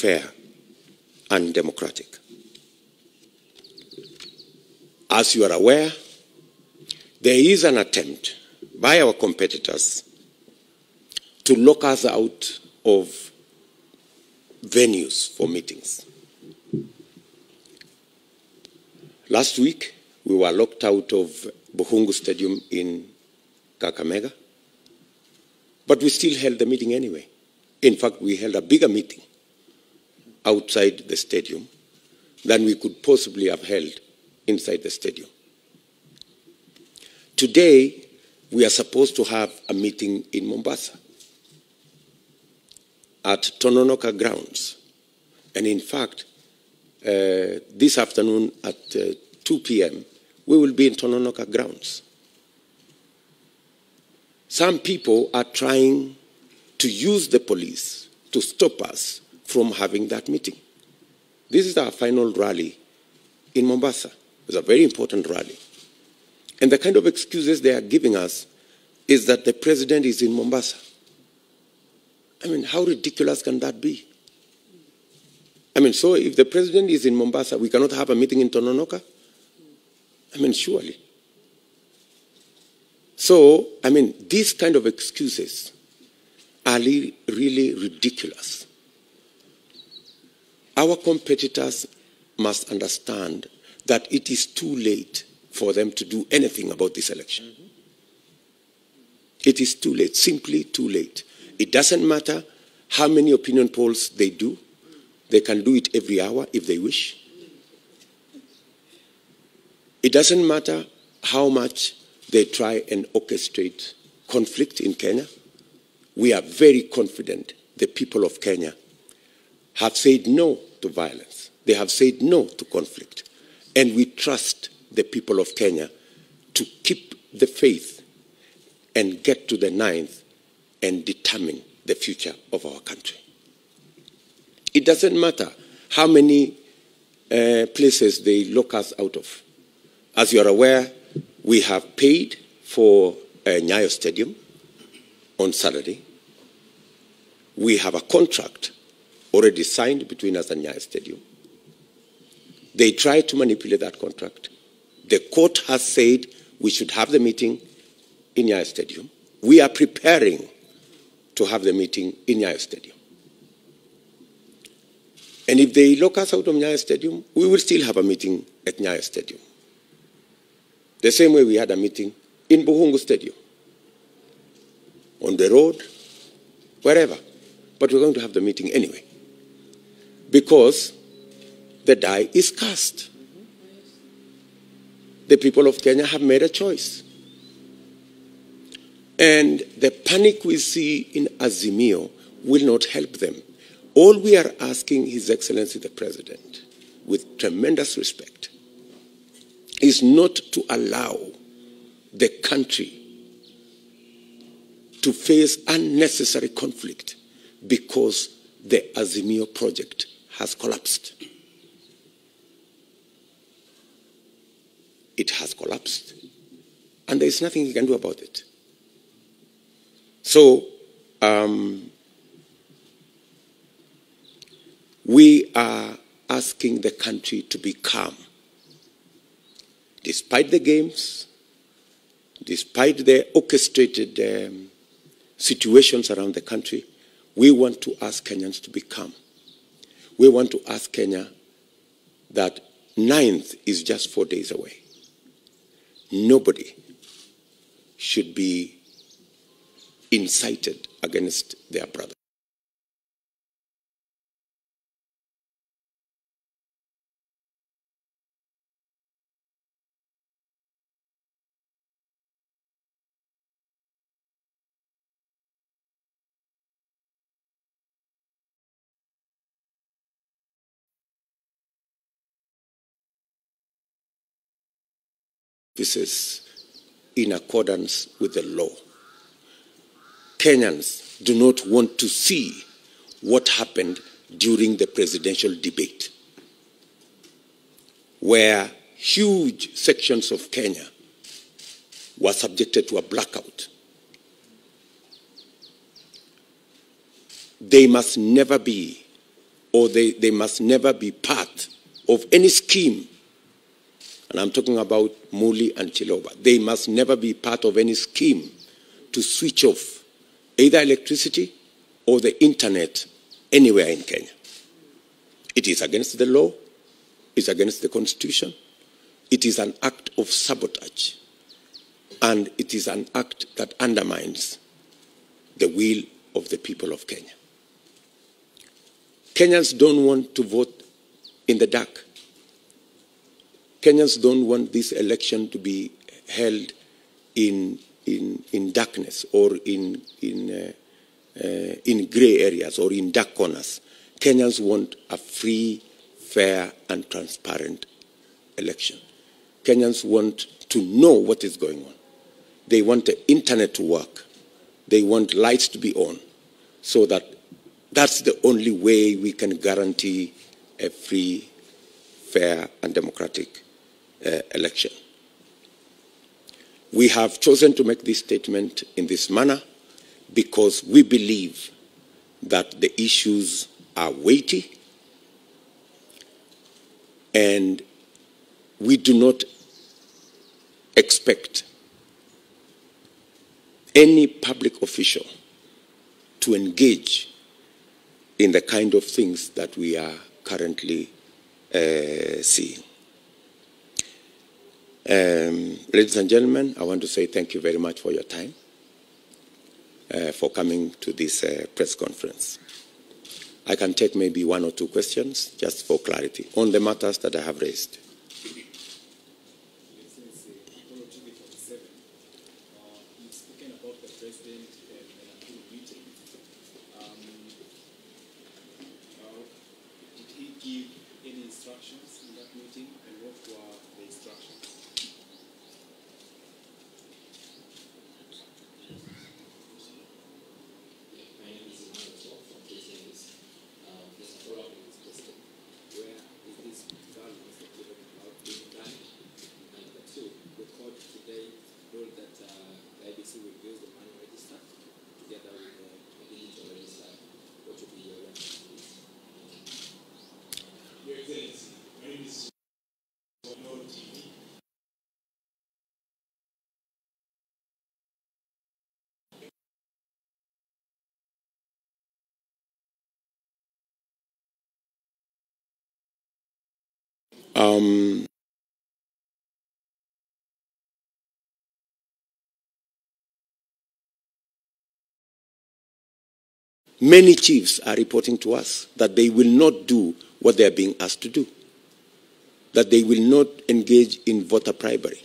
fair and democratic. As you are aware, there is an attempt by our competitors to lock us out of venues for meetings. Last week, we were locked out of Buhungu Stadium in Kakamega, but we still held the meeting anyway. In fact, we held a bigger meeting outside the stadium than we could possibly have held inside the stadium. Today, we are supposed to have a meeting in Mombasa at Tononoka grounds. And in fact, this afternoon at 2 p.m., we will be in Tononoka grounds. Some people are trying to use the police to stop us from having that meeting. This is our final rally in Mombasa. It's a very important rally. And the kind of excuses they are giving us is that the president is in Mombasa. I mean, how ridiculous can that be? I mean, so if the president is in Mombasa, we cannot have a meeting in Tononoka? I mean, surely. So, I mean, these kind of excuses are really ridiculous. Our competitors must understand that it is too late for them to do anything about this election. Mm-hmm. It is too late, simply too late. It doesn't matter how many opinion polls they do. They can do it every hour if they wish. It doesn't matter how much they try and orchestrate conflict in Kenya. We are very confident the people of Kenya have said no to violence. They have said no to conflict. And we trust the people of Kenya to keep the faith and get to the 9th and determine the future of our country. It doesn't matter how many places they lock us out of. As you are aware, we have paid for Nyayo Stadium on Saturday. We have a contract already signed between us and Nyayo Stadium. They tried to manipulate that contract. The court has said we should have the meeting in Nyayo Stadium. We are preparing to have the meeting in Nyayo Stadium. And if they lock us out of Nyayo Stadium, we will still have a meeting at Nyayo Stadium. The same way we had a meeting in Buhungu Stadium, on the road, wherever. But we're going to have the meeting anyway, because the die is cast. The people of Kenya have made a choice. And the panic we see in Azimio will not help them. All we are asking His Excellency the President, with tremendous respect, is not to allow the country to face unnecessary conflict because the Azimio project has collapsed. It has collapsed, and there is nothing he can do about it. So, we are asking the country to be calm. Despite the games, despite the orchestrated situations around the country, we want to ask Kenyans to be calm. We want to ask Kenya that 9th is just 4 days away. Nobody should be incited against their brother. Offices in accordance with the law. Kenyans do not want to see what happened during the presidential debate, where huge sections of Kenya were subjected to a blackout. They must never be or they must never be part of any scheme. And I'm talking about Muli and Chiloba. They must never be part of any scheme to switch off either electricity or the internet anywhere in Kenya. It is against the law. It's against the Constitution. It is an act of sabotage. And it is an act that undermines the will of the people of Kenya. Kenyans don't want to vote in the dark. Kenyans don't want this election to be held in darkness or in gray areas or in dark corners. Kenyans want a free, fair, and transparent election. Kenyans want to know what is going on. They want the internet to work. They want lights to be on, so that that's the only way we can guarantee a free, fair, and democratic election. We have chosen to make this statement in this manner because we believe that the issues are weighty, and we do not expect any public official to engage in the kind of things that we are currently seeing. Ladies and gentlemen, I want to say thank you very much for your time, for coming to this press conference. I can take maybe one or two questions just for clarity on the matters that I have raised. Many chiefs are reporting to us that they will not do what they are being asked to do, that they will not engage in voter bribery.